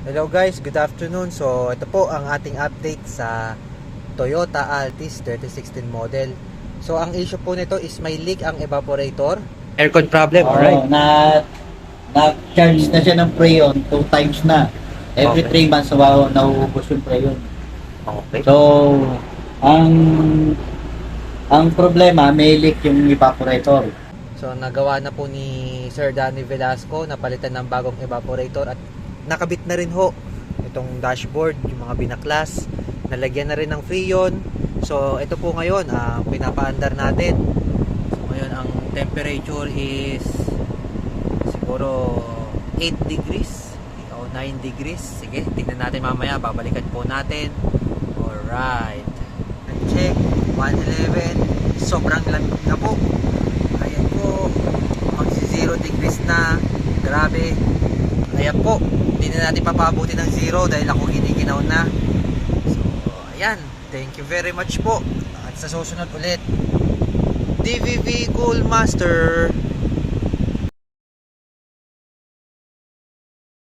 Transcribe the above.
Hello guys, good afternoon. So ito po ang ating update sa Toyota Altis 3016 model. So ang issue po nito is may leak ang evaporator. Aircon problem, Oo, alright? na-charge na siya ng Freon 2 times na. Every Okay. 3 months nauubos yung Freon. Okay. So, ang problema, may leak yung evaporator. So nagawa na po ni Sir Danny Velasco, napalitan ng bagong evaporator at nakabit na rin ho itong dashboard, yung mga binaklas, nalagyan na rin ng freon. So ito po ngayon ang pinapaandar natin. So ngayon ang temperature is siguro 8 degrees o 9 degrees. Sige, tingnan natin mamaya, babalikan po natin. Alright, check 111, sobrang lamig na po. Ayan po, magsi 0 degrees na. Grabe. Ayan po, hindi na natin papabuti ng 0 dahil ako giniginaw na. So, ayan. Thank you very much po. At sa susunod ulit, DVV Cool Master.